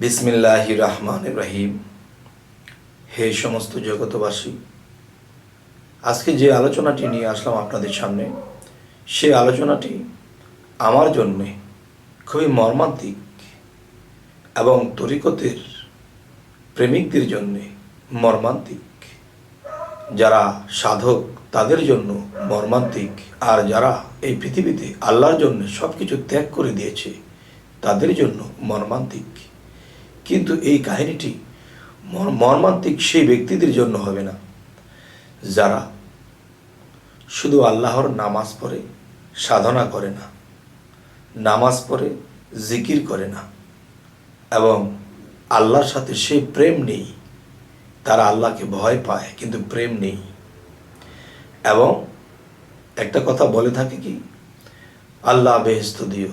বিসমিল্লাহির রহমানির রহিম। হে সমস্ত জগতবাসী, আজকে যে আলোচনাটি নিয়ে আসলাম আপনাদের সামনে, সে আলোচনাটি আমার জন্যে খুবই মর্মান্তিক এবং তরিকতের প্রেমিকদের জন্যে মর্মান্তিক। যারা সাধক তাদের জন্য মর্মান্তিক, আর যারা এই পৃথিবীতে আল্লাহর জন্য সব কিছু ত্যাগ করে দিয়েছে তাদের জন্য মর্মান্তিক। কিন্তু এই কাহিনীটি মর্মান্তিক সেই ব্যক্তিদের জন্য হবে না যারা শুধু আল্লাহর নামাজ পড়ে, সাধনা করে না, নামাজ পড়ে, জিকির করে না, এবং আল্লাহর সাথে সেই প্রেম নেই। তারা আল্লাহকে ভয় পায় কিন্তু প্রেম নেই। এবং একটা কথা বলে থাকে কি, আল্লাহ বেহেশত দিও,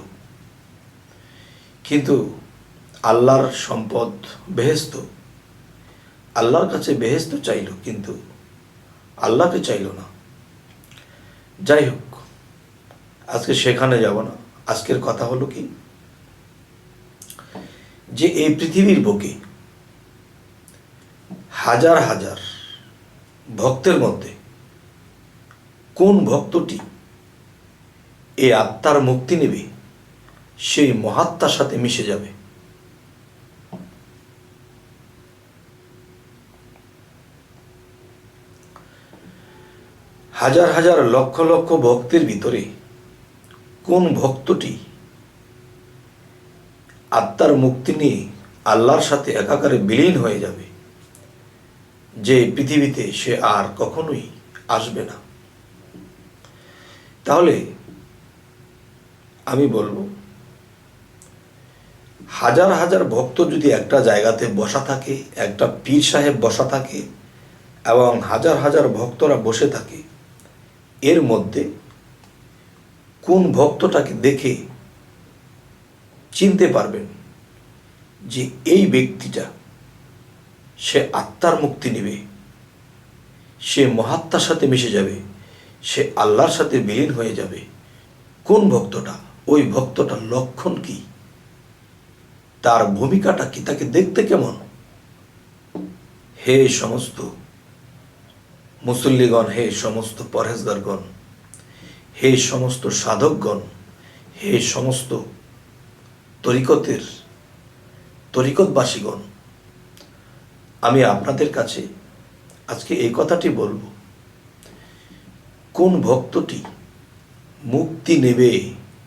কিন্তু আল্লাহর সম্পদ বেহেশত, আল্লাহর কাছে বেহেশত চাইল কিন্তু আল্লাহকে চাইল না। যাই হোক, আজকে সেখানে যাব না। আজকের কথা হলো কি, যে এই পৃথিবীর বুকে হাজার হাজার ভক্তের মধ্যে কোন ভক্তটি এই আত্মার মুক্তি নেবে, সেই মহাত্মার সাথে মিশে যাবে। হাজার হাজার লক্ষ লক্ষ ভক্তের ভিতরে কোন ভক্তটি আত্মার মুক্তি নিয়ে আল্লাহর সাথে একাকারে বিলীন হয়ে যাবে, যে পৃথিবীতে সে আর কখনোই আসবে না। তাহলে আমি বলবো, হাজার হাজার ভক্ত যদি একটা জায়গাতে বসা থাকে, একটা পীর সাহেব বসা থাকে এবং হাজার হাজার ভক্তরা বসে থাকে, এর মধ্যে কোন ভক্তটাকে দেখে চিনতে পারবেন যে এই ব্যক্তিটা সে আত্মার মুক্তি নেবে, সে মহাত্মার সাথে মিশে যাবে, সে আল্লাহর সাথে বিলীন হয়ে যাবে? কোন ভক্তটা? ওই ভক্তটার লক্ষণ কি, তার ভূমিকাটা কি, তাকে দেখতে কেমন? হে সমস্ত মুসল্লিগণ, হে সমস্ত পরহেজগারগণ, হে সমস্ত সাধকগণ, হে সমস্ত তরিকতবাসীগণ, আমি আপনাদের কাছে আজকে এই কথাটি বলবো, কোন ভক্তটি মুক্তি নেবে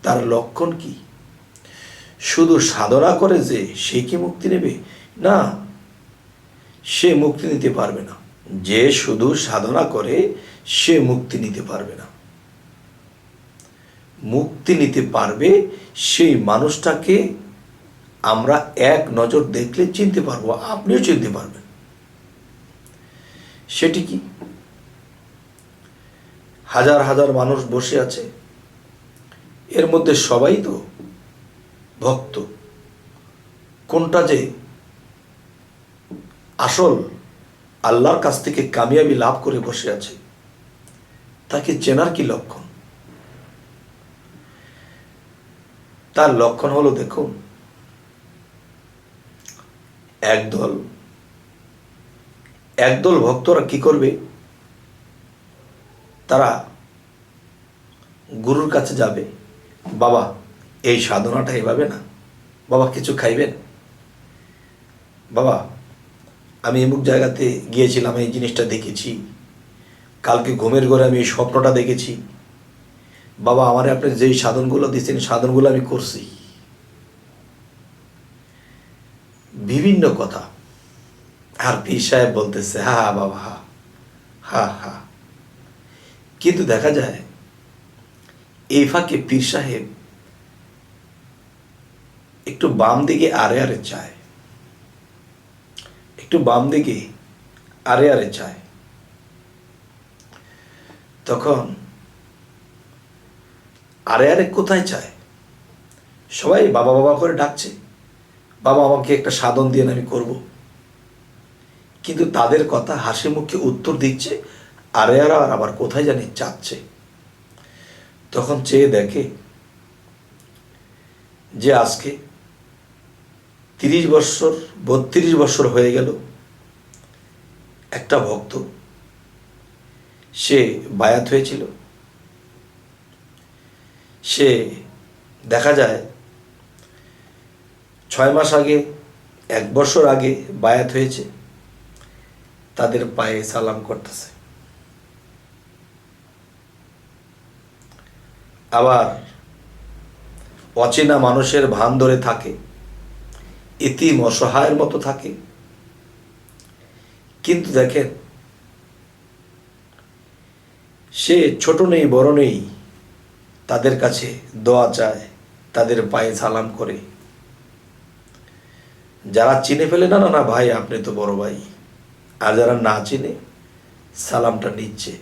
তার লক্ষণ কি? শুধু সাধনা করে যে সে কি মুক্তি নেবে? না, সে মুক্তি নিতে পারবে না। যে শুধু সাধনা করে সে মুক্তি নিতে পারবে না। মুক্তি নিতে পারবে সেই মানুষটাকে আমরা এক নজর দেখলে চিনতে পারবো, আপনিও চিনতে পারবেন। সেটি কি? হাজার হাজার মানুষ বসে আছে, এর মধ্যে সবাই তো ভক্ত। কোনটা যে আসল আল্লাহর কাছ থেকে কামিয়াবি লাভ করে বসে আছে, তাকে চেনার কি লক্ষণ? তার লক্ষণ হলো, দেখুন, একদল ভক্তরা কি করবে, তারা গুরুর কাছে যাবে, বাবা এই সাধনাটা এভাবে না, বাবা কিছু খাইবেন, বাবা আমি অমুক জায়গাতে গিয়েছিলাম, এই জিনিসটা দেখেছি, কালকে ঘুমের ঘরে আমি এই স্বপ্নটা দেখেছি, বাবা আমার আপনি যেই সাধনগুলো দিচ্ছেন সাধনগুলো আমি করছি। বিভিন্ন কথা। আর পীর সাহেব বলতেছে হা হা বাবা, হা হা হা। কিন্তু দেখা যায় এই ফাঁকে পীর সাহেব একটু বাম দিকে আরে আরে চায়, একটু বাম দিকে আরে আরে চায়। তখন আরে আরে কোথায় চায়? সবাই বাবা বাবা করে ডাকছে, বাবা আমাকে একটা সাধন দিয়ে আমি করব। কিন্তু তাদের কথা হাসি মুখে উত্তর দিচ্ছে, আরে আর আবার কোথায় জানি চাচ্ছে। তখন চেয়ে দেখে যে আজকে 30 বছর 32 বছর হয়ে গেল একটা ভক্ত সে বায়াত হয়েছিল। সে দেখা যায় 6 মাস আগে 1 বছর আগে বায়াত হয়েছে, তাদের পায়ে সালাম করতেছে। আবার অচেনা মানুষের ভান ধরে থাকে, এতিম অসহায়ের মতো থাকে। কিন্তু দেখেন, সে ছোট নেই বড় নেই, তাদের কাছে দোয়া চায়, তাদের পায়ে সালাম করে। যারা চিনে ফেলে, না না না ভাই আপনি তো বড় ভাই, আর যারা না চিনে সালামটা নিচ্ছে।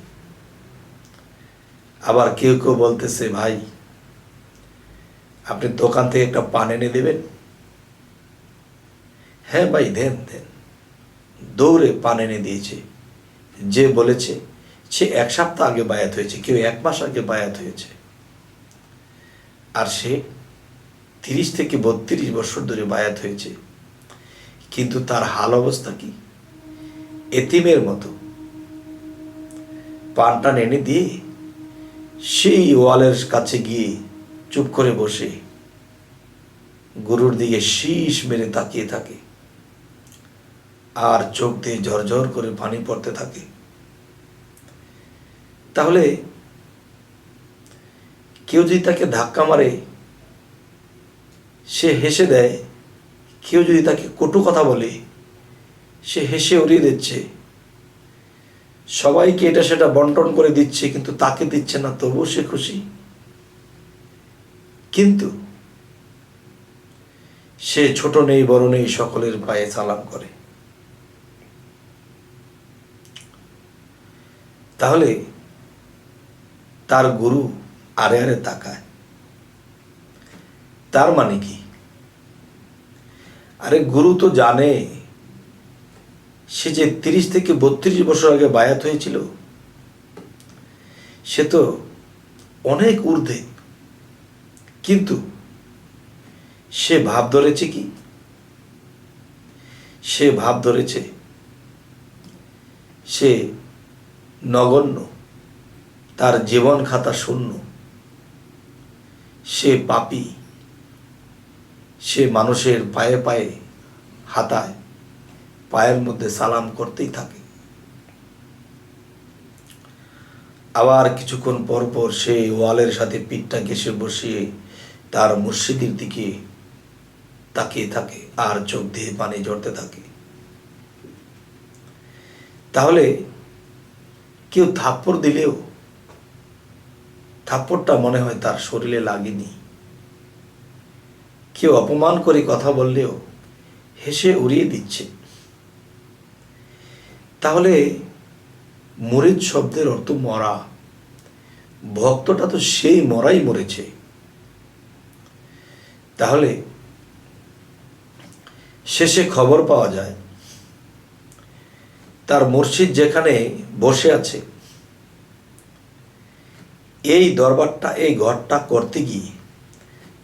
আবার কেউ কেউ বলতেছে, ভাই আপনি দোকান থেকে একটা পান এনে দেবেন? হ্যাঁ ভাই দেন দেন। দৌড়ে পান এনে দিয়েছে। যে বলেছে সে 1 সপ্তাহ আগে বায়াত হয়েছে, কেউ 1 মাস আগে বায়াত হয়েছে, আর সে 30 থেকে 32 বছর ধরে বায়াত হয়েছে। কিন্তু তার হাল অবস্থা কি? এতিমের মতো। পানটা এনে দিয়ে সেই ওয়ালের কাছে গিয়ে চুপ করে বসে গুরুর দিকে শীষ মেরে তাকিয়ে থাকে, আর চোখ দিয়ে ঝরঝর করে পানি পড়তে থাকে। তাহলে কেউ যদি তাকে ধাক্কা মারে সে হেসে দেয়, কেউ যদি তাকে কটু কথা বলে সে হেসে উড়িয়ে দিচ্ছে, সবাইকে এটা সেটা বন্টন করে দিচ্ছে, কিন্তু তাকে দিচ্ছে না, তবুও সে খুশি। কিন্তু সে ছোট নেই বড় নেই, সকলের পায়ে সালাম করে। তাহলে তার গুরু আরে আরে তাকায়, তার মানে কি? আরে গুরু তো জানে সে যে 30 থেকে 32 বছর আগে বায়াত হয়েছিল, সে তো অনেক ঊর্ধ্বে। কিন্তু সে ভাব ধরেছে কি? সে ভাব ধরেছে সে নগণ্য, তার জীবন খাতা শূন্য, সে পাপী, সে মানুষের পায়ে পায়ে হাতায় পায়ের মধ্যে সালাম করতেই থাকে। আবার কিছুক্ষণ পর পর সে ওয়ালের সাথে পিঠটা ঘেঁষে বসিয়ে তার মুর্শিদের দিকে তাকিয়ে থাকে, আর চোখ দিয়ে পানি ঝরতে থাকে। তাহলে কেউ থাপ্পড় দিলেও থাপ্পড়টা মনে হয় তার শরীরে লাগেনি। কেউ অপমান করে কথা বললেও হেসে উড়িয়ে দিচ্ছে। তাহলে মুরিদ শব্দের অর্থ মরা। ভক্তটা তো সেই মরাই মরেছে। তাহলে শেষে খবর পাওয়া যায় তার মুর্শিদ যেখানে বসে আছে, এই দরবারটা, এই ঘরটা করতে গিয়ে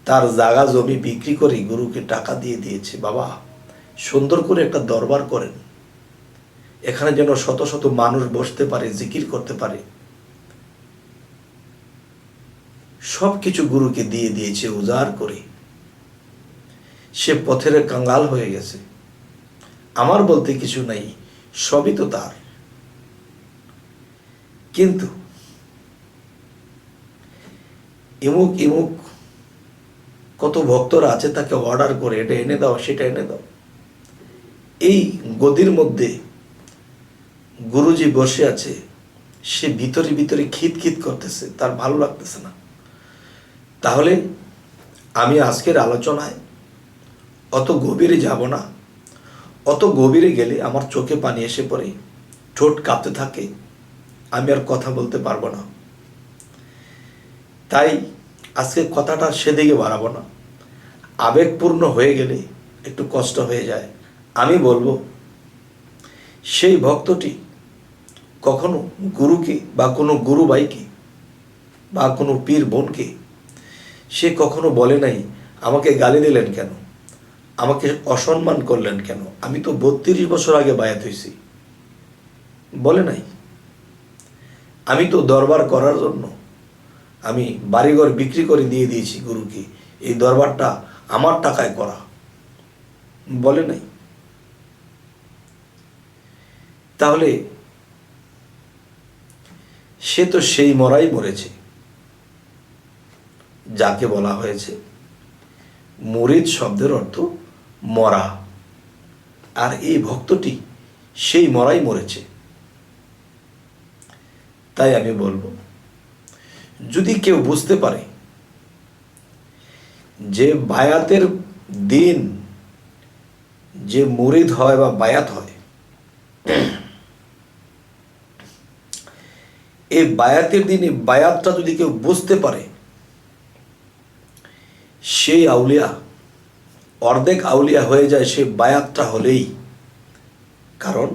তার জায়গা জমি বিক্রি করে গুরুকে টাকা দিয়ে দিয়েছে। বাবা সুন্দর করে একটা দরবার করেন, এখানে যেন শত শত মানুষ বসতে পারে, জিকির করতে পারে। সব কিছু গুরুকে দিয়ে দিয়েছে উজাড় করে। সে পথের কাঙ্গাল হয়ে গেছে। আমার বলতে কিছু নাই, সবই তো তার। কিন্তু ইমুক ইমুক কত ভক্তরা আছে তাকে অর্ডার করে, এটা এনে দাও সেটা এনে দাও। এই গদির মধ্যে গুরুজি বসে আছে, সে ভিতরে ভিতরে খিত খিত করতেছে, তার ভালো লাগতেছে না। তাহলে আমি আজকের আলোচনায় অত গভীরে যাব না। অত গভীরে গেলে আমার চোখে পানি এসে পড়ে, ঠোঁট কাঁপতে থাকে, আমি আর কথা বলতে পারবো না। তাই আজকে কথাটা সেদিকে বাড়াবো না। আবেগপূর্ণ হয়ে গেলে একটু কষ্ট হয়ে যায়। আমি বলবো, সেই ভক্তটি কখনো গুরুকে বা কোনো গুরু ভাইকে বা কোনো পীর বোনকে সে কখনো বলে নাই আমাকে গালি দিলেন কেন, আমাকে অসম্মান করলেন কেন? আমি তো 32 বছর আগে বায়াত হয়েছি। বলে নাই। আমি তো দরবার করার জন্য আমি বাড়িঘর বিক্রি করে দিয়ে দিয়েছি গুরুকে, এই দরবারটা আমার টাকায় করা। বলে নাই। তাহলে সে তো সেই মরাই মরেছে যাকে বলা হয়েছে মুরিদ শব্দের অর্থ মরা, আর এই ভক্তটি সেই মরাই মরেছে। তাই আমি বলবো, যদি কেউ বুঝতে পারে যে বায়াতের দিন যে মুরিদ হয় বা বায়াত হয়, এই বায়াতের দিনে বায়াতটা যদি কেউ বুঝতে পারে, সেই আউলিয়া অর্ধেক আউলিয়া হয়ে যায় সে বায়াতটা হলেই। কারণ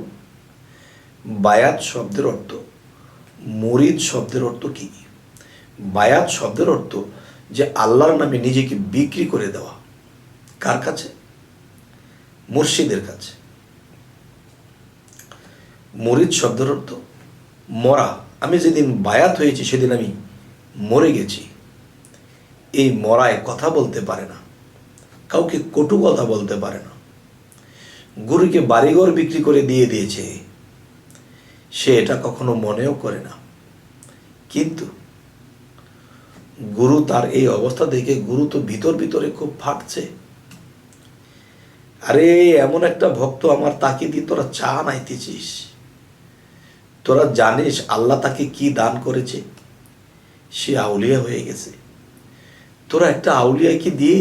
বায়াত শব্দের অর্থ, মুরিদ শব্দের অর্থ কি? বায়াত শব্দের অর্থ যে আল্লাহর নামে নিজেকে বিক্রি করে দেওয়া। কার কাছে? মুর্শিদের কাছে। মুরিদ শব্দের অর্থ মরা। আমি যেদিন বায়াত হয়েছি সেদিন আমি মরে গেছি। এই মরায় কথা বলতে পারে না, কাউকে কটু কথা বলতে পারে না, গুরুকে বাড়িঘর বিক্রি করে দিয়ে দিয়েছে, সে এটা কখনো মনেও করে না। কিন্তু গুরু তার এই অবস্থা দেখে গুরু তো ভিতরে খুব ফাটছে। আরে এমন একটা ভক্ত আমার, তাকে দিয়ে তোরা চা নাইতেছিস? তোরা জানিস আল্লাহ তাকে কি দান করেছে? সে আউলিয়া হয়ে গেছে। তোরা একটা আউলিয়াকে দিয়ে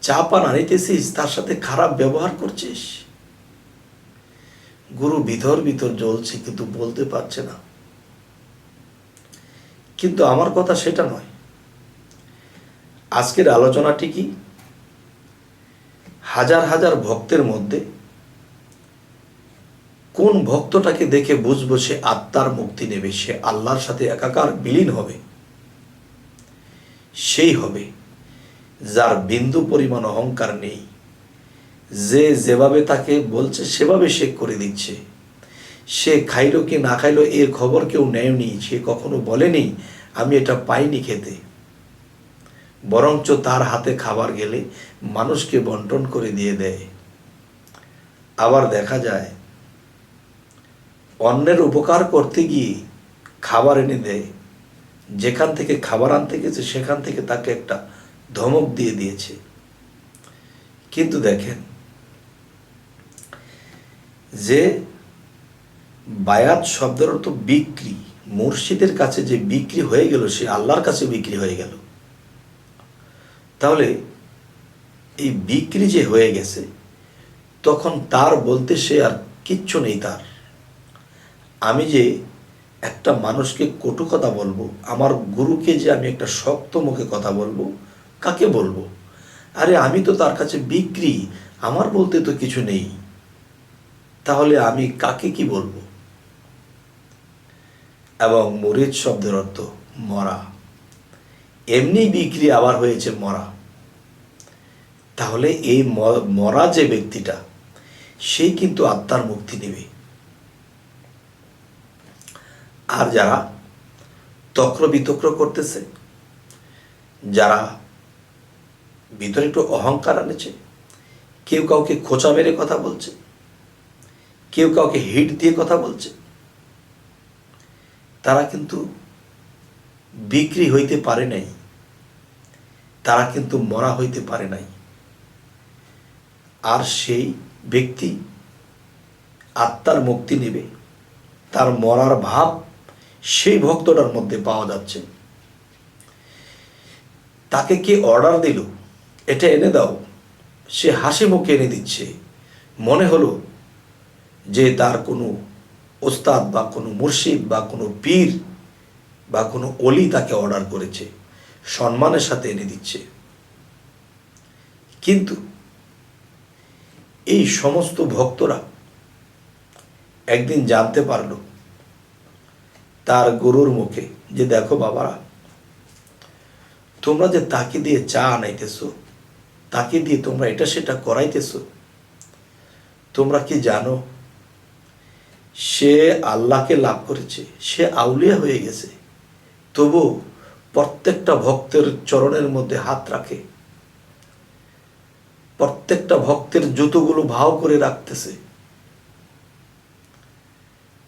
চা পান আনিতেছিস, তার সাথে খারাপ ব্যবহার করছিস। গুরু ভিতর জ্বলছে কিন্তু বলতে পারছে না। কিন্তু আমার কথা সেটা নয়। আজকের আলোচনাটি কি? হাজার হাজার ভক্তের মধ্যে কোন ভক্তটাকে দেখে বুঝবো সে আত্মার মুক্তি নেবে, সে আল্লাহর সাথে একাকার বিলীন হবে? সেই হবে যার বিন্দু পরিমাণ অহংকার নেই, যে যেভাবে তাকে বলছে সেভাবে সে করে দিচ্ছে। সে খাইলো কি না খাইলো এর খবর কেউ নেয়নি, সে কখনো বলেনি আমি এটা পাইনি খেতে। বরঞ্চ তার হাতে খাবার গেলে মানুষকে বন্টন করে দিয়ে দেয়। আবার দেখা যায় অন্যের উপকার করতে গিয়ে খাবার এনে দেয়, যেখান থেকে খাবার আনতে গেছে সেখান থেকে তাকে একটা ধমক দিয়ে দিয়েছে। কিন্তু দেখেন, যে বায়াত শব্দের অর্থ বিক্রি, মুর্শিদের কাছে যে বিক্রি হয়ে গেল, সে আল্লাহর কাছে বিক্রি হয়ে গেল। তাহলে এই বিক্রি যে হয়ে গেছে, তখন তার বলতে সে আর কিচ্ছু নেই তার। আমি যে একটা মানুষকে কটু কথা বলবো, আমার গুরুকে যে আমি একটা শক্ত মুখে কথা বলবো, কাকে বলবো? আরে আমি তো তার কাছে বিক্রি, আমার বলতে তো কিছু নেই। তাহলে আমি কাকে কি বলবো? এবং মুরিদ শব্দের অর্থ মরা। এমনি বিক্রি আবার হয়েছে মরা। তাহলে এই মরা যে ব্যক্তিটা, সেই কিন্তু আত্মার মুক্তি নেবে। আর যারা তক্র বিতক্র করতেছে, যারা ভিতরে একটু অহংকার আনেছে, কেউ কাউকে খোঁচা মেরে কথা বলছে, কেউ কাউকে হিট দিয়ে কথা বলছে, তারা কিন্তু বিক্রি হইতে পারে নাই, তারা কিন্তু মরা হইতে পারে নাই। আর সেই ব্যক্তি আত্মার মুক্তি নেবে, তার মরার ভাব সেই ভক্তটার মধ্যে পাওয়া যাচ্ছে। তাকে কে অর্ডার দিল এটা এনে দাও, সে হাসি মুখে এনে দিচ্ছে। মনে হলো যে তার কোনো ওস্তাদ বা কোনো মুর্শিদ বা কোনো পীর বা কোনো অলি তাকে অর্ডার করেছে, সম্মানের সাথে এনে দিচ্ছে। কিন্তু এই সমস্ত ভক্তরা একদিন জানতে পারলো তার গুরুর মুখে যে দেখো বাবারা, তোমরা যে তাকে দিয়ে চা আনাইতেছো, তাকে দিয়ে তোমরা এটা সেটা করাইতেছ। তোমরা কি জানো সে আল্লাহকে লাভ করেছে, সে আউলিয়া হয়ে গেছে, তবু প্রত্যেকটা ভক্তের চরণের মধ্যে হাত রাখে, প্রত্যেকটা ভক্তের জুতোগুলো ভাও করে রাখতেছে।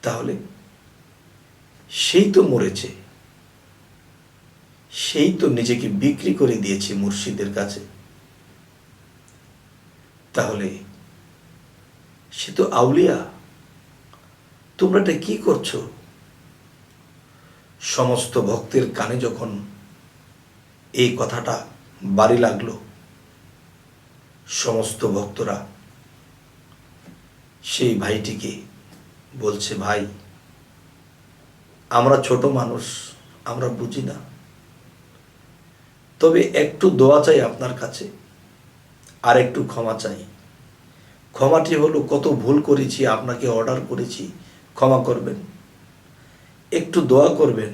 তাহলে সেই তো মরেছে, সেই তো নিজেকে বিক্রি করে দিয়েছে মুর্শিদের কাছে। তাহলে সে তো আউলিয়া, তোমরা এটা কি করছো? সমস্ত ভক্তের কানে যখন এই কথাটা বাড়ি লাগলো, সমস্ত ভক্তরা সেই ভাইটিকে বলছে, ভাই আমরা ছোট মানুষ, আমরা বুঝি না, তবে একটু দোয়া চাই আপনার কাছে, আর একটু ক্ষমা চাই। ক্ষমাটি হলো কত ভুল করেছি, আপনাকে অর্ডার করেছি, ক্ষমা করবেন। একটু দোয়া করবেন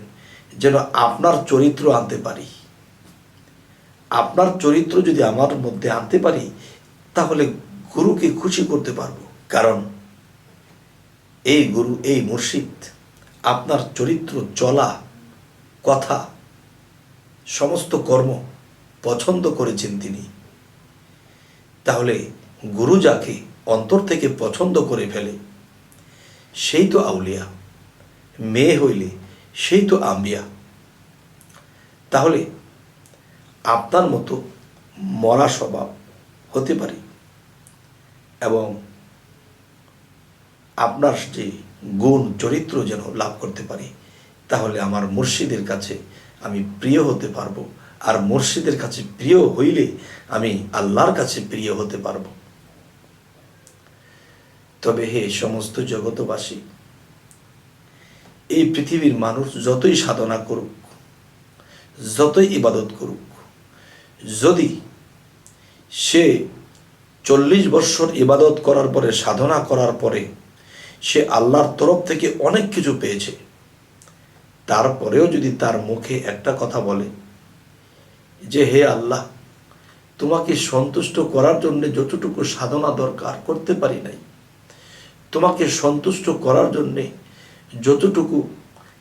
যেন আপনার চরিত্র আনতে পারি। আপনার চরিত্র যদি আমার মধ্যে আনতে পারি, তাহলে গুরুকে খুশি করতে পারবো। কারণ এই গুরু, এই মুর্শিদ আপনার চরিত্র, চলা, কথা, সমস্ত কর্ম পছন্দ করেছেন তিনি। তাহলে গুরু যাকে অন্তর থেকে পছন্দ করে ফেলে, সেই তো আউলিয়া। মেয়ে হইলে সেই তো আম্বিয়া। তাহলে আপনার মতো মরা স্বভাব হতে পারি এবং আপনার যে গুণ চরিত্র যেন লাভ করতে পারি, তাহলে আমার মুর্শিদের কাছে আমি প্রিয় হতে পারবো। আর মুর্শিদের কাছে প্রিয় হইলে আমি আল্লাহর কাছে প্রিয় হতে পারবো। তবে হে সমস্ত জগতবাসী, এই পৃথিবীর মানুষ যতই সাধনা করুক, যতই ইবাদত করুক, যদি সে 40 বৎসর ইবাদত করার পরে, সাধনা করার পরে সে আল্লাহর তরফ থেকে অনেক কিছু পেয়েছে, তারপরেও যদি তার মুখে একটা কথা বলে যে হে আল্লাহ, তোমাকে সন্তুষ্ট করার জন্য যতটুকু সাধনা দরকার করতে পারি নাই, তোমাকে সন্তুষ্ট করার জন্যে যতটুকু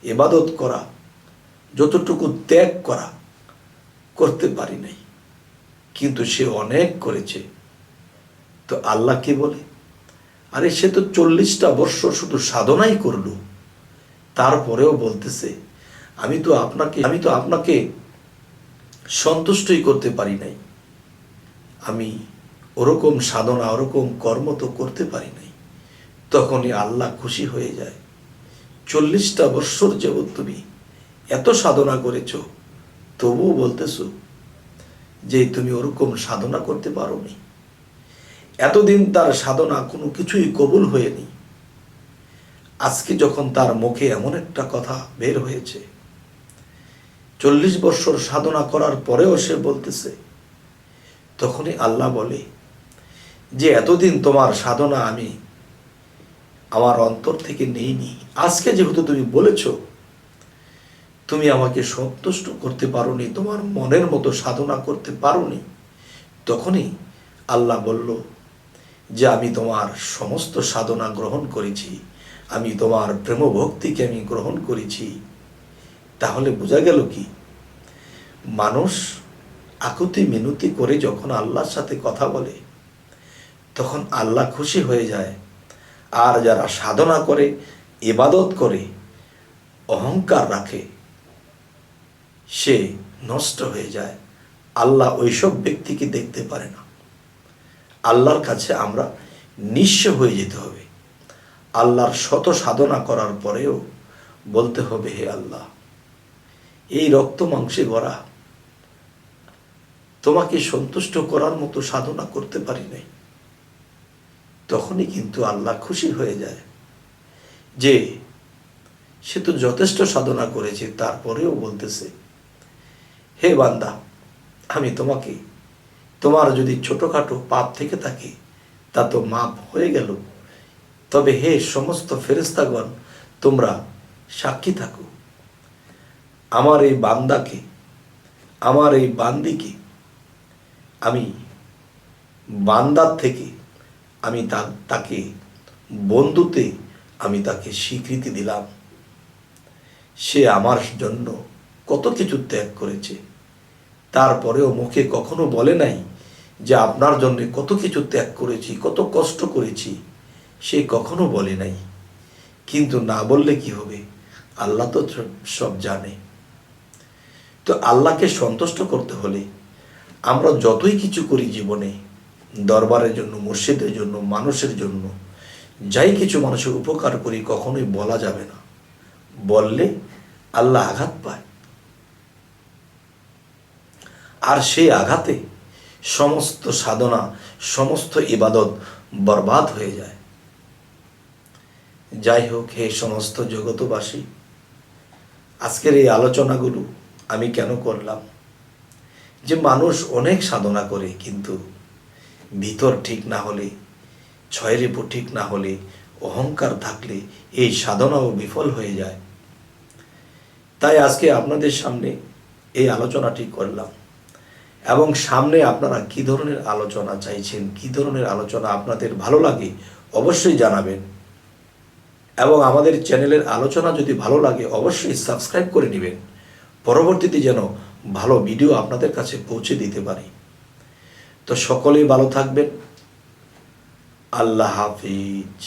ইবাদত করা, যতটুকু ত্যাগ করা করতে পারি নাই, কিন্তু সে অনেক করেছে, তো আল্লাহ কি বলে, আরে সে তো 40টা বৎসর শুধু সাধনাই করলো, তারপরেও বলতেছে আমি তো আপনাকে সন্তুষ্টই করতে পারি নাই, আমি ওরকম সাধনা, ওরকম কর্ম তো করতে পারি নাই। তখনই আল্লাহ খুশি হয়ে যায়। 40টা বৎসর যাবৎ তুমি এত সাধনা করেছ, তবুও বলতেছো যে তুমি ওরকম সাধনা করতে পারোনি। এতদিন তার সাধনা কোনো কিছুই কবুল হয়নি। আজকে যখন তার মুখে এমন একটা কথা বের হয়েছে, 40 বৎসর সাধনা করার পরেও সে বলতেছে, তখনই আল্লাহ বলে যে এতদিন তোমার সাধনা আমি আমার অন্তর থেকে নেইনি। আজকে যেহেতু তুমি বলেছ তুমি আমাকে সন্তুষ্ট করতে পারোনি, তোমার মনের মতো সাধনা করতে পারোনি, তখনই আল্লাহ বলল যে আমি তোমার সমস্ত সাধনা গ্রহণ করেছি, আমি তোমার প্রেম ভক্তিকে আমি গ্রহণ করেছি। তাহলে বোঝা গেল কি, মানুষ আকুতি মিনতি করে যখন আল্লাহর সাথে কথা বলে, তখন আল্লাহ খুশি হয়ে যায়। আর যারা সাধনা করে, ইবাদত করে, অহংকার রাখে, সে নষ্ট হয়ে যায়। আল্লাহ ওইসব ব্যক্তিকে দেখতে পারে না। আল্লাহর কাছে আমরা নিঃস্ব হয়ে যেতে হবে। আল্লাহর শত সাধনা করার পরেও বলতে হবে, হে আল্লাহ, এই রক্ত মাংসে গড়া তোমাকে সন্তুষ্ট করার মতো সাধনা করতে পারি নাই। তখনই কিন্তু আল্লাহ খুশি হয়ে যায় যে সে তো যথেষ্ট সাধনা করেছে, তারপরেও বলতেছে, হে বান্দা, আমি তোমাকে, তোমার যদি ছোটখাটো পাপ থেকে থাকে তা তো মাপ হয়ে গেল, তবে হে সমস্ত ফেরেশতাগণ, তোমরা সাক্ষী থাকো, আমার এই বান্দাকে, আমার এই বান্দিকে আমি বান্দার থেকে আমি তাকে বন্ধুতে আমি তাকে স্বীকৃতি দিলাম। সে আমার জন্য কত কিছু ত্যাগ করেছে, তারপরেও মুখে কখনো বলে নাই যে আপনার জন্য কত কিছু ত্যাগ করেছি, কত কষ্ট করেছি, সে কখনো বলে নাই। কিন্তু না বললে কি হবে, আল্লাহ তো সব জানে। তো আল্লাহকে সন্তুষ্ট করতে হলে আমরা যতই কিছু করি জীবনে, দরবারের জন্য, মসজিদের জন্য, মানুষের জন্য, যাই কিছু মানুষের উপকার করি, কখনোই বলা যাবে না। বললে আল্লাহ আঘাত পায়, আর সেই আঘাতে সমস্ত সাধনা, সমস্ত ইবাদত বরবাদ হয়ে যায়। যাই হোক, হে সমস্ত জগতবাসী, আজকের এই আলোচনাগুলো আমি কেন করলাম, যে মানুষ অনেক সাধনা করে, কিন্তু ভিতর ঠিক না হলে, ছয়ের উপর ঠিক না হলে, অহংকার থাকলে এই সাধনাও বিফল হয়ে যায়। তাই আজকে আপনাদের সামনে এই আলোচনাটি করলাম, এবং সামনে আপনারা কি ধরনের আলোচনা চাইছেন, কি ধরনের আলোচনা আপনাদের ভালো লাগে অবশ্যই জানাবেন। এবং আমাদের চ্যানেলের আলোচনা যদি ভালো লাগে অবশ্যই সাবস্ক্রাইব করে নেবেন, পরবর্তীতে যেন ভালো ভিডিও আপনাদের কাছে পৌঁছে দিতে পারি। তো সকলেই ভালো থাকবেন। আল্লাহ হাফিজ।